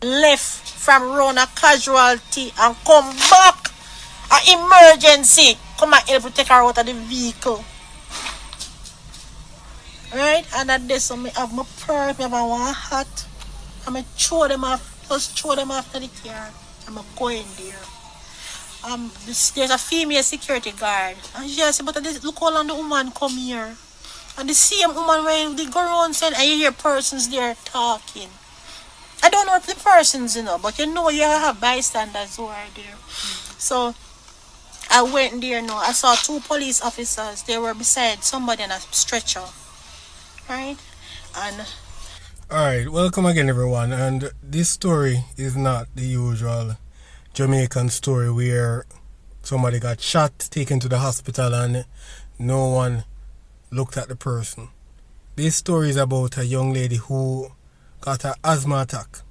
left from run a casualty and come back. An emergency. Come and help to take her out of the vehicle. Right? And at this, I have my purse, I have one hat. And I throw them off, just throw them after the car. I'm going there. There's a female security guard. And she said, but look how long the woman come here. And the same woman when they go around saying, and you hear persons there talking. I don't know if the persons, but you have bystanders who are there. So I went there now. I saw 2 police officers. They were beside somebody on a stretcher. Right? And alright, welcome again everyone. And this story is not the usual Jamaican story where somebody got shot, taken to the hospital, and no one looked at the person. This story is about a young lady who got an asthma attack,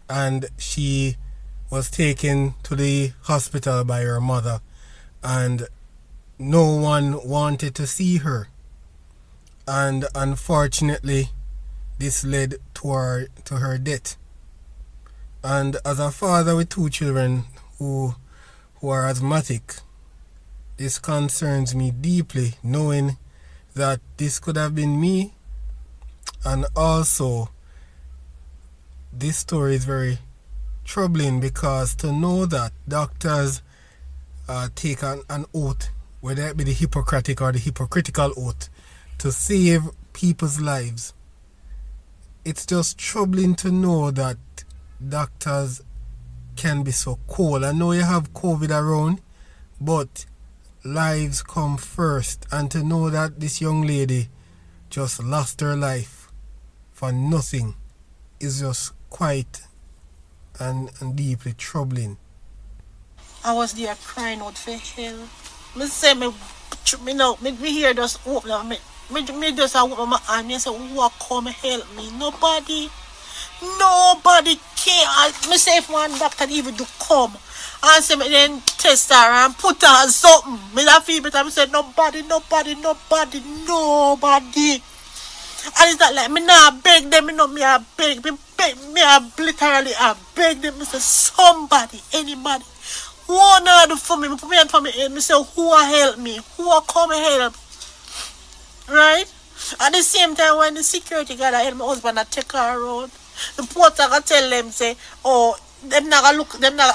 and she was taken to the hospital by her mother, and no one wanted to see her. And unfortunately, this led to her death. And as a father with 2 children who are asthmatic, this concerns me deeply, knowing that this could have been me. And also, this story is very troubling because to know that doctors take an oath, whether it be the Hippocratic or the hypocritical oath, to save people's lives. It's just troubling to know that doctors can be so cold. I know you have COVID around, but lives come first. And to know that this young lady just lost her life for nothing is just quite and deeply troubling. I was there crying out for help. Me hear just open up. Me just open my hand and say, who come help me? Nobody came. Me say if one doctor even do come and say me then test her and put her on something. Me that feel better. Me say nobody. And it's not like me not beg them, me I beg. Me I literally I beg them. Me say somebody, anybody. One do for me, put me hand for me head. Me say who will help me? Who will come help? Right? At the same time when the security guard help my husband and take her out, the porter can tell them say, oh, them not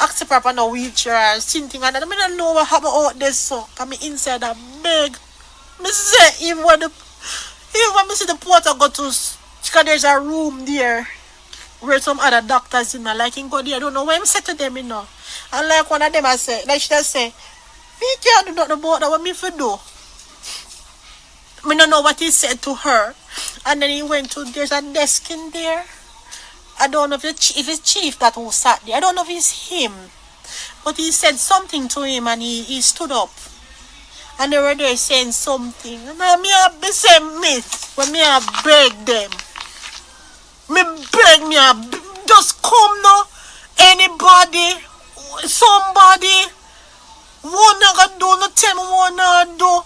accept her on a wheelchair or something and that. I don't know what happened out there so. Cause me inside a beg. Me say even when me see the porter go to, because there's a room there where some other doctors like him go there. I don't know where I'm set to them and like one of them I say, like she just say, me can't do nothing about that, what me for do? I don't know what he said to her. And then he went to, there's a desk in there. I don't know if it's chief that who sat there. I don't know if it's him. But he said something to him and he stood up. And they were there saying something. And me have the same myth. But me have beg them. Just come now. Anybody, somebody, one not gonna do, no tell me one not do.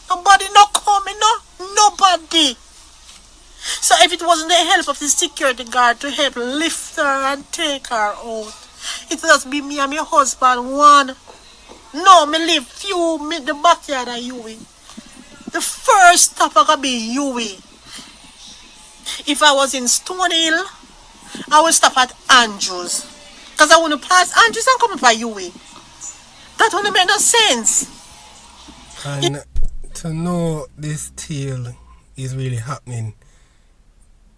Nobody not coming, nobody. So if it wasn't the help of the security guard to help lift her and take her out, it must be me and my husband one. No, me live the backyard of Yui. The first stop I could be Yui. If I was in Stone Hill, I would stop at Andrews. Because I want to pass Andrews and come up by Yui. That wouldn't make no sense. And to know this tale is really happening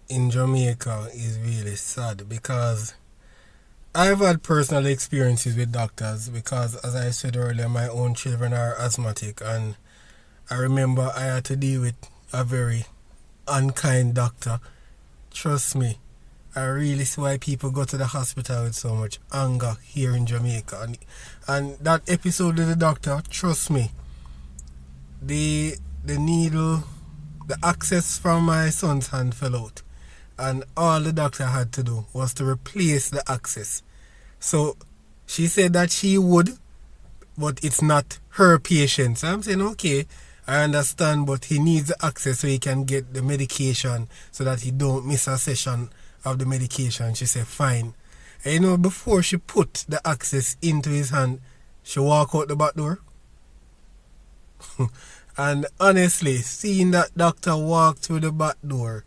in Jamaica is really sad, because I've had personal experiences with doctors because, as I said earlier, my own children are asthmatic, and I remember I had to deal with a very unkind doctor. Trust me, I really see why people go to the hospital with so much anger here in Jamaica. And that episode with the doctor, trust me, the needle, the access from my son's hand fell out. And all the doctor had to do was to replace the access. So she said that she would, but it's not her patient. So I'm saying, okay, I understand, but he needs the access so he can get the medication so that he don't miss a session of the medication. She said, fine. And you know, before she put the access into his hand, she walked out the back door. And honestly, seeing that doctor walk through the back door,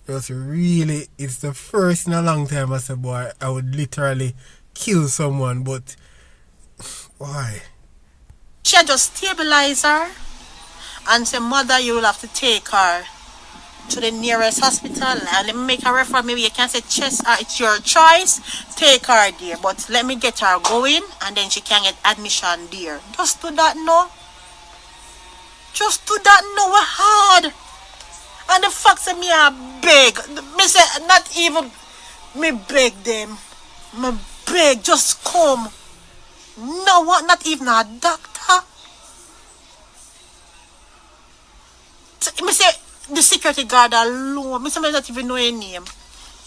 just really, it's the first in a long time I said, boy, I would literally kill someone, but why? She just stabilize her and say, mother, you will have to take her to the nearest hospital and let me make a referral. Maybe you can say chest, it's your choice, take her there, but let me get her going and then she can get admission there. Just do that now. Just do that now, we're hard. And the fact that me are beg, me say not even me beg them. Me beg, just come. No what, not even a doctor. Me say the security guard alone. Me say me not even know her name.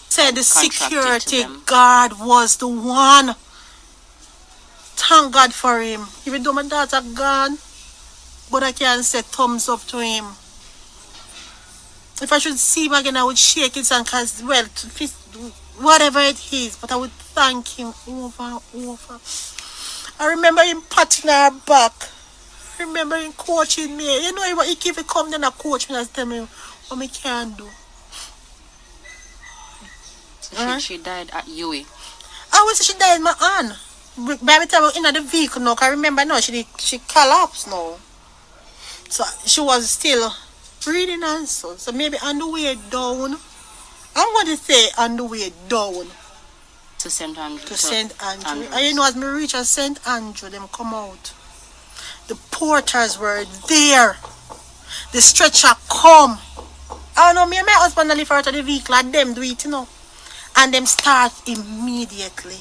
Say the security guard was the one. Thank God for him. Even though my daughter gone, but I can say thumbs up to him. If I should see him again, I would shake his hand because, well, whatever it is, but I would thank him over and over. I remember him patting her back. I remember him coaching me. You know, he keep it come then and coach me and tell me what I can do. So she died at UA? I would say she died in my hand. By the time I was in the vehicle now, I remember now, she collapsed now. So she was still breathing and so maybe on the way down. I'm going to say on the way down. To St. Andrew. To St. Andrew. And you know, as me reach at St. Andrew, them come out. The porters were there. The stretcher come. I don't know, me and my husband live out of the vehicle and them do it, you know. And them start immediately.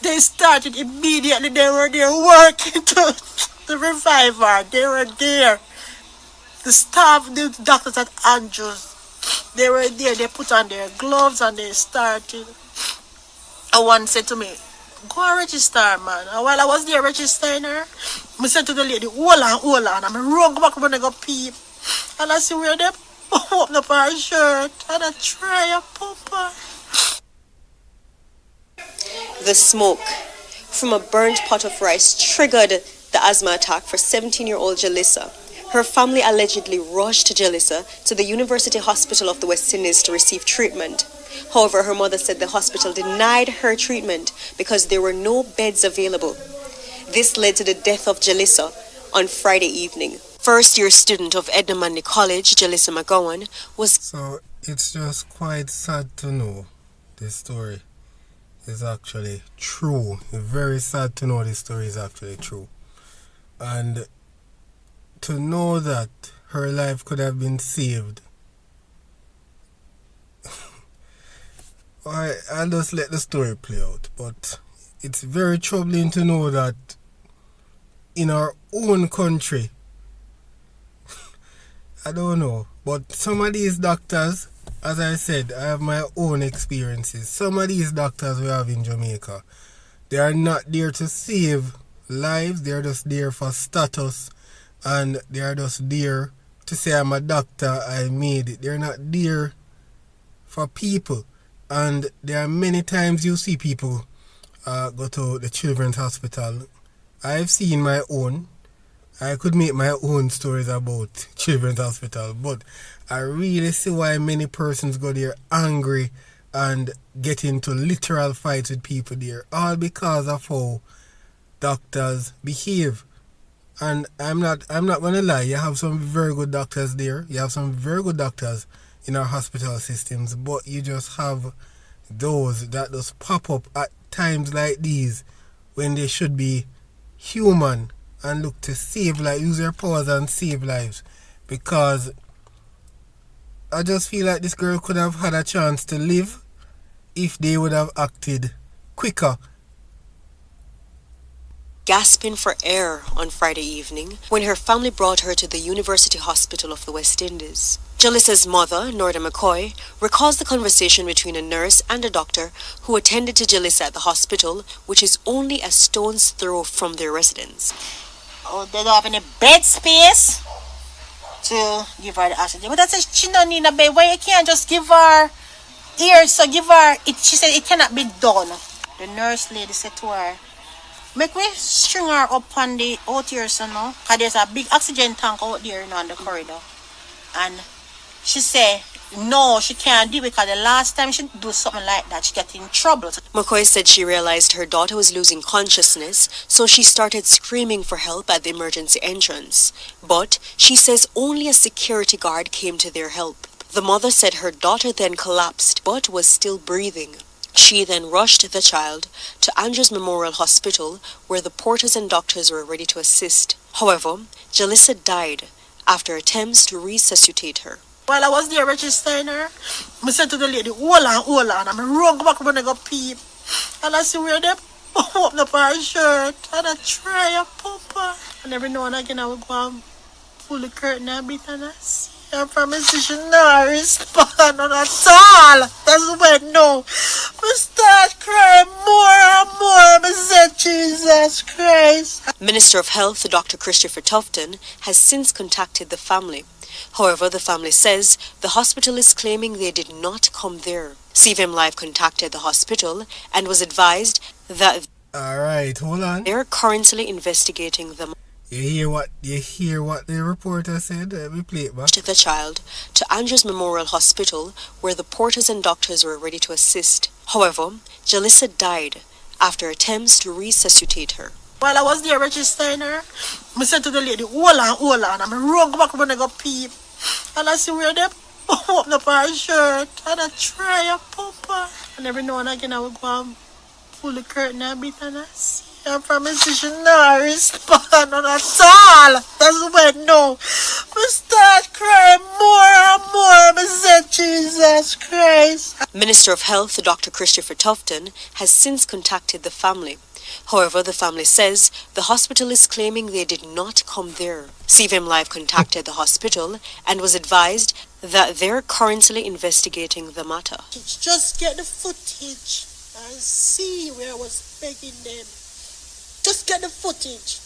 They started immediately. They were there working to revive her. They were there. The staff, the doctors at Andrews, they were there. They put on their gloves and they started. And one said to me, go and register, man. And while I was there registering her, I said to the lady, hold on. And I run back when I go peep. And I see where they open up her shirt and I try a pump her. The smoke from a burnt pot of rice triggered the asthma attack for 17-year-old Jalissa. Her family allegedly rushed Jalissa to the University Hospital of the West Indies to receive treatment. However, her mother said the hospital denied her treatment because there were no beds available. This led to the death of Jalissa on Friday evening. First-year student of Edna College, Jalissa McGowan, was... So it's just quite sad to know this story is actually true. It's very sad to know this story is actually true. And to know that her life could have been saved. I'll just let the story play out. But it's very troubling to know that in our own country, I don't know, but some of these doctors, as I said, I have my own experiences. Some of these doctors we have in Jamaica, they are not there to save lives. They are just there for status, and they are just there to say, I'm a doctor, I made it. They're not there for people. And there are many times you see people go to the children's hospital. I've seen my own. I could make my own stories about children's hospital, but I really see why many persons go there angry and get into literal fights with people there, all because of how doctors behave. And I'm not gonna lie, you have some very good doctors there, you have some very good doctors in our hospital systems, but you just have those that just pop up at times like these when they should be human and look to save lives, use their powers and save lives. Because I just feel like this girl could have had a chance to live if they would have acted quicker. gasping for air on Friday evening when her family brought her to the University Hospital of the West Indies. Jalissa's mother, Norda McCoy, recalls the conversation between a nurse and a doctor who attended to Jalissa at the hospital, which is only a stone's throw from their residence. Oh, they don't have any bed space to give her the oxygen. But that's a she don't need a bed. Why you can't just give her Here, so give her it. She said it cannot be done. The nurse lady said to her, make me string her up on the out here, so now, because there's a big oxygen tank out there, you know, on the corridor. And she said, no, she can't do it because the last time she do something like that, she get in trouble. McCoy said she realized her daughter was losing consciousness, so she started screaming for help at the emergency entrance. But she says only a security guard came to their help. The mother said her daughter then collapsed but was still breathing. She then rushed the child to Andrews Memorial Hospital, where the porters and doctors were ready to assist. However, Jalissa died after attempts to resuscitate her. While I was there registering her, I said to the lady, hold on. I'm run back when I go peep. And I see where they open up her shirt and I try a papa. And every now and again I would go and pull the curtain a bit and I see her from a she not respond at all. That's when no. I start crying more and more. I said, Jesus Christ. Minister of Health, Dr. Christopher Tufton, has since contacted the family. However, the family says the hospital is claiming they did not come there. CVM Live contacted the hospital and was advised that Alright, hold on. they're currently investigating the You hear what the reporter said? Let me play it back. the child to Andrews Memorial Hospital, where the porters and doctors were ready to assist. However, Jalissa died after attempts to resuscitate her. While I was there registering her, I said to the lady, hold on. I'm run back when I go peep. And I see where they open up her shirt and I try a papa. And every now and again I would go and pull the curtain a bit and I see her from a she not respond at all. That's when no. I start crying more and more. I said, Jesus Christ. Minister of Health, Dr. Christopher Tufton, has since contacted the family. However, the family says the hospital is claiming they did not come there. CVM Live contacted the hospital and was advised that they're currently investigating the matter. Just get the footage and see where I was begging them. Just get the footage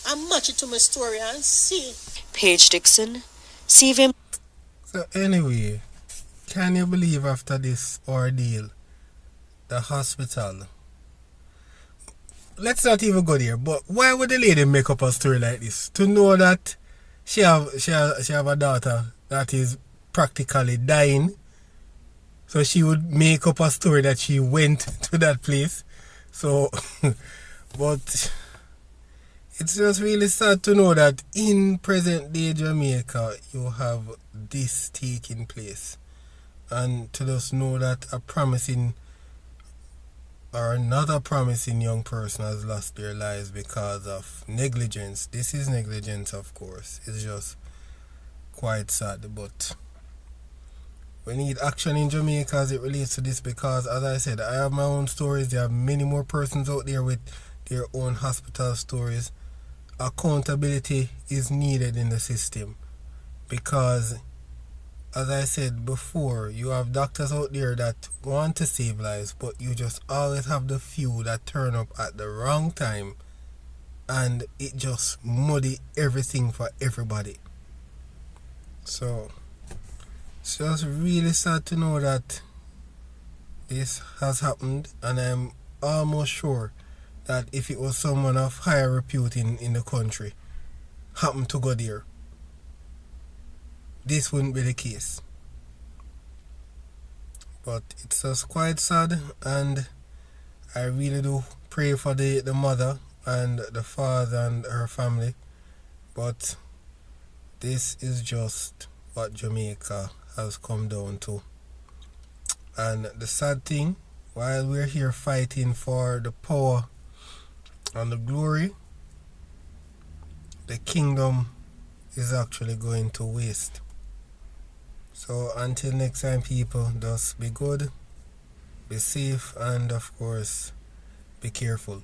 and match it to my story and see. Paige Dixon, CVM. So anyway, can you believe after this ordeal, the hospital, let's not even go there, but why would the lady make up a story like this? To know that she have a daughter that is practically dying, so she would make up a story that she went to that place. So but it's just really sad to know that in present day Jamaica you have this taking place, and to just know that a promising or another promising young person has lost their lives because of negligence. This is negligence, of course. It's just quite sad, but we need action in Jamaica as it relates to this, because as I said, I have my own stories. There are many more persons out there with their own hospital stories. Accountability is needed in the system, because as I said before, you have doctors out there that want to save lives, but you just always have the few that turn up at the wrong time, and it just muddy everything for everybody. So it's just really sad to know that this has happened, and I'm almost sure that if it was someone of higher repute in the country happened to go there, this wouldn't be the case. But it's just quite sad, and I really do pray for the mother and the father and her family. But this is just what Jamaica has come down to. And the sad thing, while we're here fighting for the power and the glory, the kingdom is actually going to waste. So until next time, people, just be good, be safe, and of course be careful.